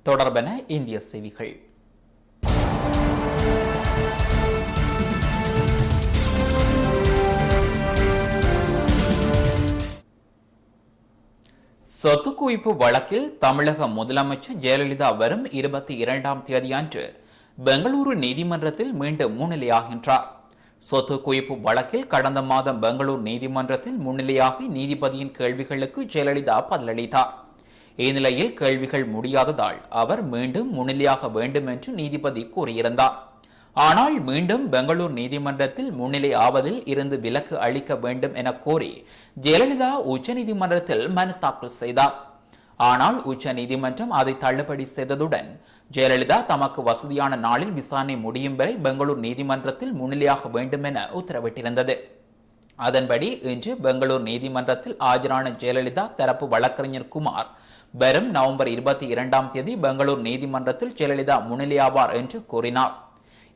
தொடர்பென இந்திய செய்திகள். சொத்து குவிப்பு வழக்கில் தமிழக முதலமைச்சர் ஜெயலலிதா வரும் 22ஆம் தேதி அன்று பெங்களூரு நீதிமன்றத்தில் மீண்டும் முன்னிலையாகின்றார். சொத்து குவிப்பு வழக்கில் கடந்த மாதம் பெங்களூரு நீதிமன்றத்தில் முன்னிலையாகி நீதிபதியின் கேள்விகளுக்கு ஜெயலலிதா பதிலளித்தார். இந்நிலையில் கேள்விகள் முடியாததால் அவர் மீண்டும் முன்னிலையாக வேண்டும் என்று நீதிபதி கூறியிருந்தார். ஆனால் மீண்டும் பெங்களூரு நீதிமன்றத்தில் முன்னிலை ஆவதில் இருந்து விலக்கு அளிக்க வேண்டும் என கோரி ஜெயலலிதா உச்சநீதிமன்றத்தில் மனு தாக்கல் செய்தார். ஆனால் உச்சநீதிமன்றம் அதை தள்ளுபடி செய்ததுடன் ஜெயலலிதா தமக்கு வசதியான நாளில் விசாரணை முடியும் வரை பெங்களூரு நீதிமன்றத்தில் முன்னிலையாக வேண்டும் என உத்தரவிட்டிருந்தது. அதன்படி இன்று பெங்களூரு நீதிமன்றத்தில் ஆஜரான ஜெயலலிதா தரப்பு வழக்கறிஞர் குமார் வரும் நவம்பர் 22ஆம் தேதி பெங்களூரு நீதிமன்றத்தில் ஜெயலலிதா முன்னிலையாவார் என்று கூறினார்.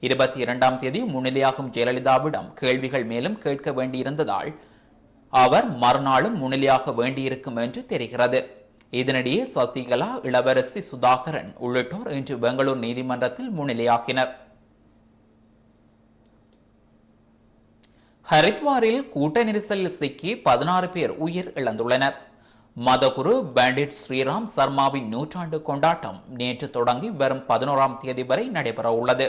22ஆம் தேதி முன்னிலையாகும் ஜெயலலிதாவிடம் கேள்விகள் மேலும் கேட்க வேண்டியிருந்ததால் அவர் மறுநாளும் முன்னிலையாக வேண்டியிருக்கும் என்று தெரிகிறது. இதனிடையே சசிகலா, இளவரசி சுதாகரன் உள்ளிட்டோர் இன்று பெங்களூரு நீதிமன்றத்தில் முன்னிலையாகினர். ஹரித்வாரில் கூட்ட நெரிசலில் சிக்கி 16 பேர் உயிர் இழந்துள்ளனர். மதகுரு பண்டிட் ஸ்ரீராம் சர்மாவின் நூற்றாண்டு கொண்டாட்டம் நேற்று தொடங்கி வரும் 11ஆம் தேதி வரை நடைபெற உள்ளது.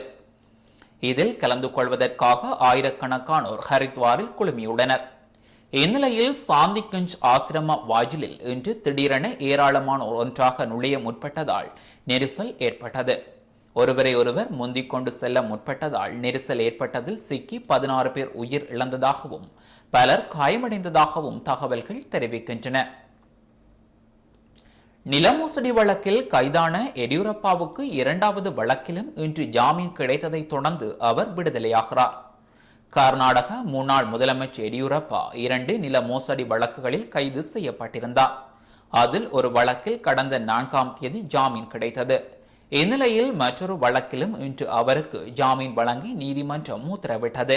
இதில் கலந்து கொள்வதற்காக ஆயிரக்கணக்கானோர் ஹரித்வாரில் குழுமியுள்ளனர். இந்நிலையில் சாந்திகஞ்ச் ஆசிரம வாயிலில் இன்று திடீரென ஏராளமானோர் ஒன்றாக நுழைய முற்பட்டதால் நெரிசல் ஏற்பட்டது. ஒருவரை ஒருவர் முந்திக் கொண்டு செல்ல முற்பட்டதால் நெரிசல் ஏற்பட்டதில் சிக்கி 16 பேர் உயிர் இழந்ததாகவும் பலர் காயமடைந்ததாகவும் தகவல்கள் தெரிவிக்கின்றன. நில மோசடி வழக்கில் கைதான எடியூரப்பாவுக்கு 2வது வழக்கிலும் இன்று ஜாமீன் கிடைத்ததை தொடர்ந்து அவர் விடுதலையாகிறார். கர்நாடக முன்னாள் முதலமைச்சர் எடியூரப்பா 2 நில மோசடி வழக்குகளில் கைது செய்யப்பட்டிருந்தார். அதில் ஒரு வழக்கில் கடந்த 4ஆம் தேதி ஜாமீன் கிடைத்தது. இந்நிலையில் மற்றொரு வழக்கிலும் இன்று அவருக்கு ஜாமீன் வழங்கி நீதிமன்றம் உத்தரவிட்டது.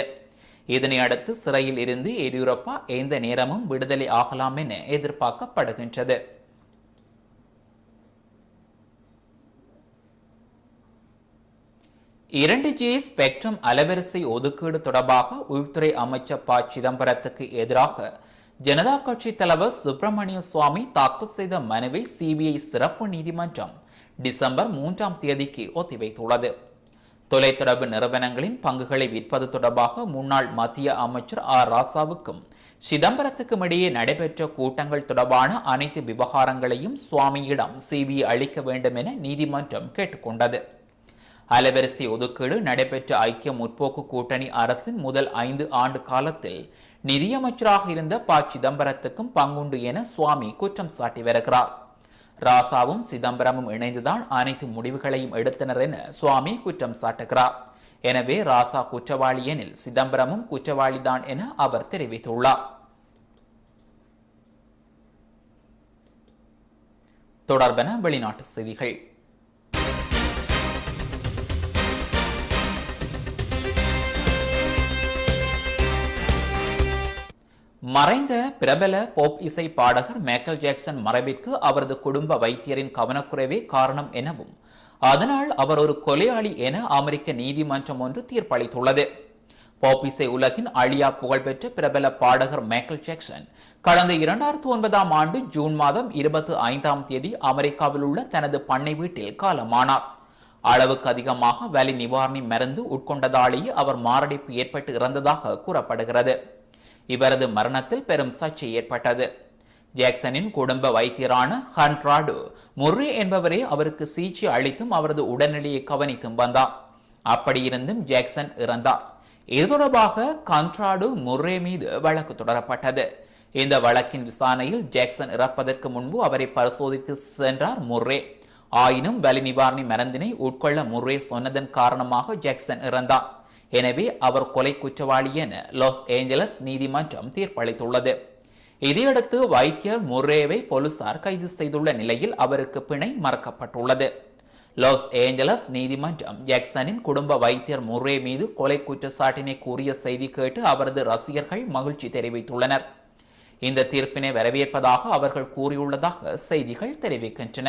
இதனையடுத்து சிறையில் இருந்து எடியூரப்பா எந்த நேரமும் விடுதலை ஆகலாம் என எதிர்பார்க்கப்படுகின்றது. 2G ஸ்பெக்ட்ரம் அலைவரிசை ஒதுக்கீடு தொடர்பாக உள்துறை அமைச்சர் ப. சிதம்பரத்துக்கு எதிராக ஜனதா கட்சி தலைவர் சுப்பிரமணிய சுவாமி தாக்கல் செய்த மனுவை சிபிஐ சிறப்பு நீதிமன்றம் டிசம்பர் 3ஆம் தேதிக்கு ஒத்திவைத்துள்ளது. தொலைத்தொடர்பு நிறுவனங்களின் பங்குகளை விற்பது தொடர்பாக முன்னாள் மத்திய அமைச்சர் ஆர். ராசாவுக்கும் சிதம்பரத்துக்கும் இடையே நடைபெற்ற கூட்டங்கள் தொடர்பான அனைத்து விவகாரங்களையும் சுவாமியிடம் சிபிஐ அளிக்க வேண்டும் என நீதிமன்றம் கேட்டுக்கொண்டது. அலைவரிசை ஒதுக்கீடு நடைபெற்ற ஐக்கிய முற்போக்கு கூட்டணி அரசின் முதல் 5 ஆண்டு காலத்தில் நிதியமைச்சராக இருந்த ப. சிதம்பரத்துக்கும் பங்குண்டு என சுவாமி குற்றம் சாட்டி வருகிறார். ராசாவும் சிதம்பரமும் இணைந்துதான் அனைத்து முடிவுகளையும் எடுத்தனர் என சுவாமி குற்றம் சாட்டுகிறார். எனவே ராசா குற்றவாளி எனில் சிதம்பரமும் குற்றவாளிதான் என அவர் தெரிவித்துள்ளார். தொடர்பென வெளிநாட்டு செய்திகள். மறைந்த பிரபல போப் இசை பாடகர் மைக்கேல் ஜாக்சன் மறைவிற்கு அவரது குடும்ப வைத்தியரின் கவனக்குறைவே காரணம் எனவும் அதனால் அவர் ஒரு கொலையாளி என அமெரிக்க நீதிமன்றம் ஒன்று தீர்ப்பளித்துள்ளது. போப் இசை உலகின் அழியா புகழ்பெற்ற பிரபல பாடகர் மைக்கேல் ஜாக்சன் கடந்த 2009ஆம் ஆண்டு ஜூன் மாதம் 25ஆம் தேதி அமெரிக்காவில் உள்ள தனது பண்ணை வீட்டில் காலமானார். அளவுக்கு அதிகமாக வலி நிவாரணி மருந்து உட்கொண்டதாலேயே அவர் மாரடைப்பு ஏற்பட்டு இறந்ததாக கூறப்படுகிறது. இவரது மரணத்தில் பெரும் சர்ச்சை ஏற்பட்டது. ஜாக்சனின் குடும்ப வைத்தியரான ஹன்ட்ராடு முர்ரே என்பவரே அவருக்கு சிகிச்சை அளித்தும் அவரது உடல்நிலையை கவனித்தும் வந்தார். அப்படியிருந்தும் ஜாக்சன் இறந்தார். இது தொடர்பாக கன்ட்ராடு முர்ரே மீது வழக்கு தொடரப்பட்டது. இந்த வழக்கின் விசாரணையில் ஜாக்சன் இறப்பதற்கு முன்பு அவரை பரிசோதித்து சென்றார் முர்ரே. ஆயினும் வலி நிவாரணி மருந்தினை உட்கொள்ள முர்ரே சொன்னதன் காரணமாக ஜாக்சன் இறந்தார். எனவே அவர் கொலை குற்றவாளி என லாஸ் ஏஞ்சலஸ் நீதிமன்றம் தீர்ப்பளித்துள்ளது. இதையடுத்து வைத்தியர் முர்ரேவை போலீசார் கைது செய்துள்ள நிலையில் அவருக்கு பிணை மறக்கப்பட்டுள்ளது. லாஸ் ஏஞ்சலஸ் நீதிமன்றம் ஜாக்சனின் குடும்ப வைத்தியர் முர்ரே மீது கொலை குற்றச்சாட்டினை கூறிய செய்தி கேட்டு அவரது ரசிகர்கள் மகிழ்ச்சி தெரிவித்துள்ளனர். இந்த தீர்ப்பினை வரவேற்பதாக அவர்கள் கூறியுள்ளதாக செய்திகள் தெரிவிக்கின்றன.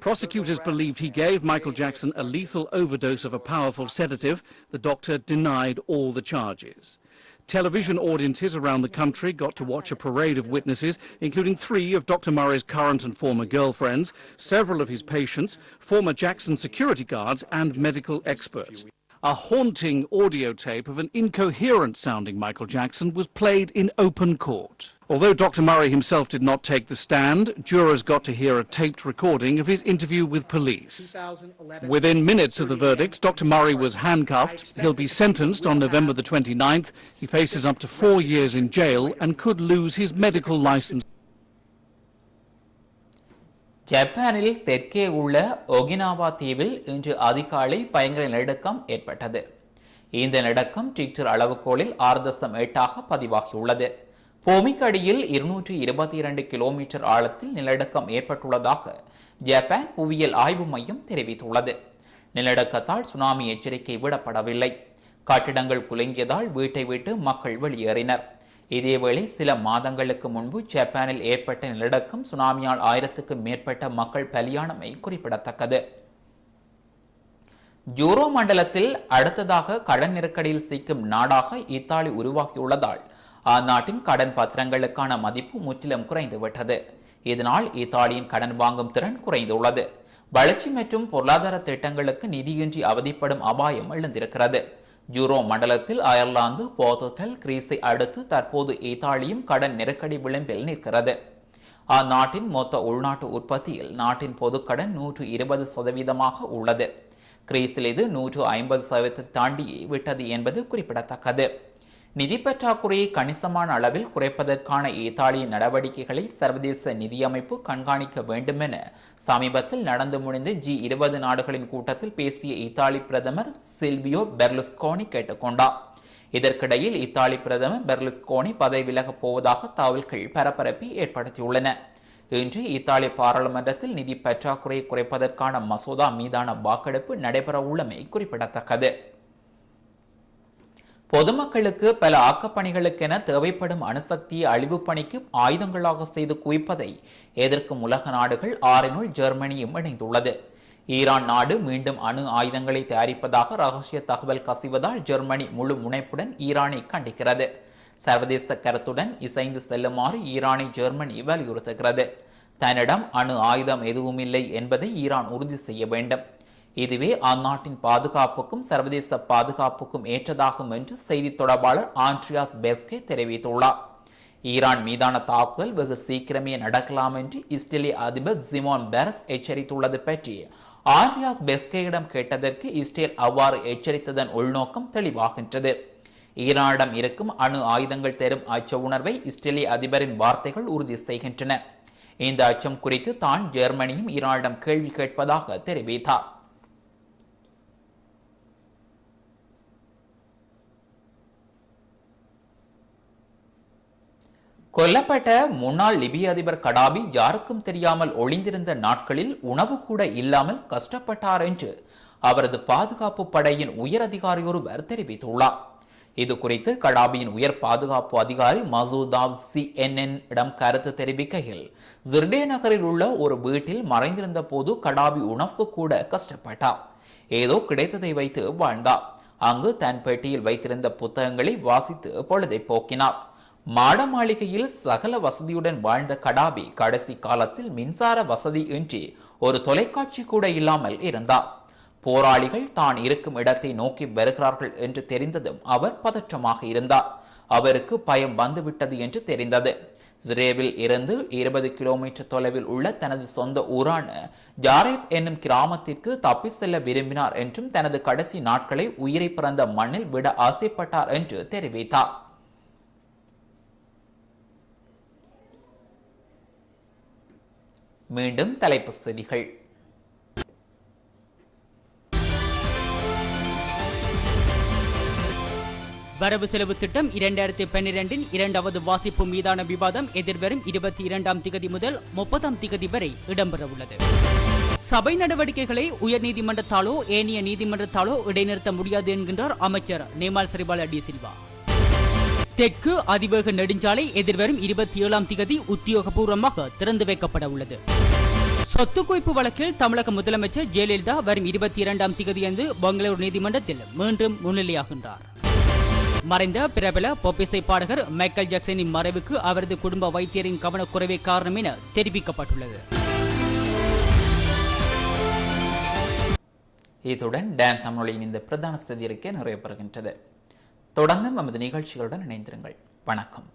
Prosecutors believed he gave Michael Jackson a lethal overdose of a powerful sedative. The doctor denied all the charges. Television audiences around the country got to watch a parade of witnesses, including 3 of Dr. Murray's current and former girlfriends, several of his patients, former Jackson security guards and medical experts. A haunting audio tape of an incoherent-sounding Michael Jackson was played in open court. Although Dr. Murray himself did not take the stand, jurors got to hear a taped recording of his interview with police. Within minutes of the verdict, Dr. Murray was handcuffed. He'll be sentenced on November the 29th. He faces up to 4 years in jail and could lose his medical license. ஜப்பானில் தெற்கே உள்ள Okinawa தீவில் இன்று அதிகாலை பயங்கர நிலநடுக்கம் ஏற்பட்டது. இந்த நிலநடுக்கம் ரிக்டர் அளவுகோலில் 6.8 பதிவாகியுள்ளது. பூமிக்கு அடியில் 222 கிலோமீட்டர் ஆழத்தில் நிலநடுக்கம் ஏற்பட்டுள்ளதாக ஜப்பான் புவியியல் ஆய்வு மையம் தெரிவித்துள்ளது. நிலநடுக்கத்தால் சுனாமி எச்சரிக்கை விடப்படவில்லை. கட்டிடங்கள் குலுங்கியதால் வீட்டை விட்டு மக்கள் வெளியேறினர். இதேவேளை சில மாதங்களுக்கு முன்பு ஜப்பானில் ஏற்பட்ட நிலநடுக்கம் சுனாமியால் 1000க்கும் மேற்பட்ட மக்கள் பலியானமை குறிப்பிடத்தக்கது. யூரோ மண்டலத்தில் அடுத்ததாக கடன் நெருக்கடியில் சிக்கும் நாடாக இத்தாலி உருவாகியுள்ளதால் அந்நாட்டின் கடன் பத்திரங்களுக்கான மதிப்பு முற்றிலும் குறைந்துவிட்டது. இதனால் இத்தாலியின் கடன் வாங்கும் திறன் குறைந்துள்ளது. வளர்ச்சி மற்றும் பொருளாதார திட்டங்களுக்கு நிதியின்றி அவதிப்படும் அபாயம் எழுந்திருக்கிறது. யூரோ மண்டலத்தில் அயர்லாந்து, போர்த்துகல், கிரீஸை அடுத்து தற்போது இத்தாலியும் கடன் நெருக்கடி விளிம்பில் நிற்கிறது. அந்நாட்டின் மொத்த உள்நாட்டு உற்பத்தியில் நாட்டின் பொதுக்கடன் 120% உள்ளது. கிரீஸில் இது 150% தாண்டியே விட்டது என்பது குறிப்பிடத்தக்கது. நிதி பற்றாக்குறையை கணிசமான அளவில் குறைப்பதற்கான இத்தாலியின் நடவடிக்கைகளை சர்வதேச நிதியமைப்பு கண்காணிக்க வேண்டும் என சமீபத்தில் நடந்து முடிந்த G20 நாடுகளின் கூட்டத்தில் பேசிய இத்தாலி பிரதமர் சில்வியோ பெர்லுஸ்கோனி கேட்டுக்கொண்டார். இதற்கிடையில் இத்தாலி பிரதமர் பெர்லுஸ்கோனி பதவி விலகப் போவதாக தகவல்கள் பரபரப்பை ஏற்படுத்தியுள்ளன. இன்று இத்தாலி பாராளுமன்றத்தில் நிதி பற்றாக்குறையை குறைப்பதற்கான மசோதா மீதான வாக்கெடுப்பு நடைபெறவுள்ளமை குறிப்பிடத்தக்கது. பொதுமக்களுக்கு பல ஆக்கப்பணிகளுக்கென தேவைப்படும் அணுசக்தியை அழிவு பணிக்கு ஆயுதங்களாக செய்து குவிப்பதை எதிர்க்கும் உலக நாடுகள் 6 ஜெர்மனியும் இணைந்துள்ளது. ஈரான் நாடு மீண்டும் அணு ஆயுதங்களை தயாரிப்பதாக ரகசிய தகவல் கசிவதால் ஜெர்மனி முழு முனைப்புடன் ஈரானை கண்டிக்கிறது. சர்வதேச கருத்துடன் இசைந்து செல்லுமாறு ஈரானை ஜெர்மனி வலியுறுத்துகிறது. தன்னிடம் அணு ஆயுதம் எதுவுமில்லை என்பதை ஈரான் உறுதி செய்ய வேண்டும். இதுவே அந்நாட்டின் பாதுகாப்புக்கும் சர்வதேச பாதுகாப்புக்கும் ஏற்றதாகும் என்று செய்தி தொடர்பாளர் ஆண்ட்ரியாஸ் பெஸ்கே தெரிவித்துள்ளார். ஈரான் மீதான தாக்குதல் வெகு சீக்கிரமே நடக்கலாம் என்று இஸ்ரேலிய அதிபர் சிமோன் பெரஸ் எச்சரித்துள்ளது பற்றி ஆண்ட்ரியாஸ் பெஸ்கேயிடம் கேட்டதற்கு இஸ்ரேல் அவ்வாறு எச்சரித்ததன் உள்நோக்கம் தெளிவாகின்றது. ஈரானிடம் இருக்கும் அணு ஆயுதங்கள் தரும் அச்ச உணர்வை இஸ்ரேலிய அதிபரின் வார்த்தைகள் உறுதி செய்கின்றன. இந்த அச்சம் குறித்து தான் ஜெர்மனியும் ஈரானிடம் கேள்வி கேட்பதாக தெரிவித்தார். கொல்லப்பட்ட முன்னாள் லிபிய அதிபர் கடாபி யாருக்கும் தெரியாமல் ஒளிந்திருந்த நாட்களில் உணவு கூட இல்லாமல் கஷ்டப்பட்டார் என்று அவரது பாதுகாப்பு படையின் உயர் அதிகாரி ஒருவர் தெரிவித்துள்ளார். இது குறித்து கடாபியின் உயர் பாதுகாப்பு அதிகாரி மசூதாவ் CNN இடம் கருத்து தெரிவிக்கையில், ஜிர்டே நகரில் உள்ள ஒரு வீட்டில் மறைந்திருந்த போது கடாபி உணவுக்கு கூட கஷ்டப்பட்டார். ஏதோ கிடைத்ததை வைத்து வாழ்ந்தார். அங்கு தன் பெட்டியில் வைத்திருந்த புத்தகங்களை வாசித்து பொழுதை போக்கினார். மாட மாளிகையில் சகல வசதியுடன் வாழ்ந்த கடாபி கடைசி காலத்தில் மின்சார வசதி இன்றி ஒரு தொலைக்காட்சி கூட இல்லாமல் இருந்தார். போராளிகள் தான் இருக்கும் இடத்தை நோக்கி வருகிறார்கள் என்று தெரிந்ததும் அவர் பதற்றமாக இருந்தார். அவருக்கு பயம் வந்துவிட்டது என்று தெரிந்தது. ஜிரேவில் இருந்து 20 கிலோமீட்டர் தொலைவில் உள்ள தனது சொந்த ஊரான ஜாரேப் என்னும் கிராமத்திற்கு தப்பி செல்ல விரும்பினார் என்றும் தனது கடைசி நாட்களை உயிரை பிறந்த மண்ணில் விட ஆசைப்பட்டார் என்று தெரிவித்தார். மீண்டும் தலைப்புச் செய்திகள். வரவு செலவு திட்டம் 2012 இரண்டாவது வாசிப்பு மீதான விவாதம் எதிர்வரும் 22ஆம் திகதி முதல் 30ஆம் திகதி வரை இடம்பெறவுள்ளது. சபை நடவடிக்கைகளை உயர்நீதிமன்றத்தாலோ ஏனைய நீதிமன்றத்தாலோ இடைநிறுத்த முடியாது என்கின்றார் அமைச்சர் நேமால் சரிபால டி சில்வா. தெற்கு அதிவேக நெடுஞ்சாலை எதிர்வரும் 27ஆம் திகதி உத்தியோகபூர்வமாக திறந்து வைக்கப்பட உள்ளது. சொத்து குவிப்பு வழக்கில் தமிழக முதலமைச்சர் ஜெயலலிதா வரும் 22ஆம் திகதியன்று பெங்களூரு நீதிமன்றத்தில் மீண்டும் முன்னிலையாகின்றார். மறைந்த பிரபல பாப் இசை பாடகர் மைக்கேல் ஜாக்சனின் மறைவுக்கு அவரது குடும்ப வைத்தியரின் கவனக்குறைவே காரணம் என தெரிவிக்கப்பட்டுள்ளது. இத்துடன் டான் தமிழொலியின் இந்த பிரதான செய்தி அறிக்கை நிறைவு பெறுகின்றது. தொடர்ந்து நமது நிகழ்ச்சிகளுடன் இணைந்திருங்கள். வணக்கம்.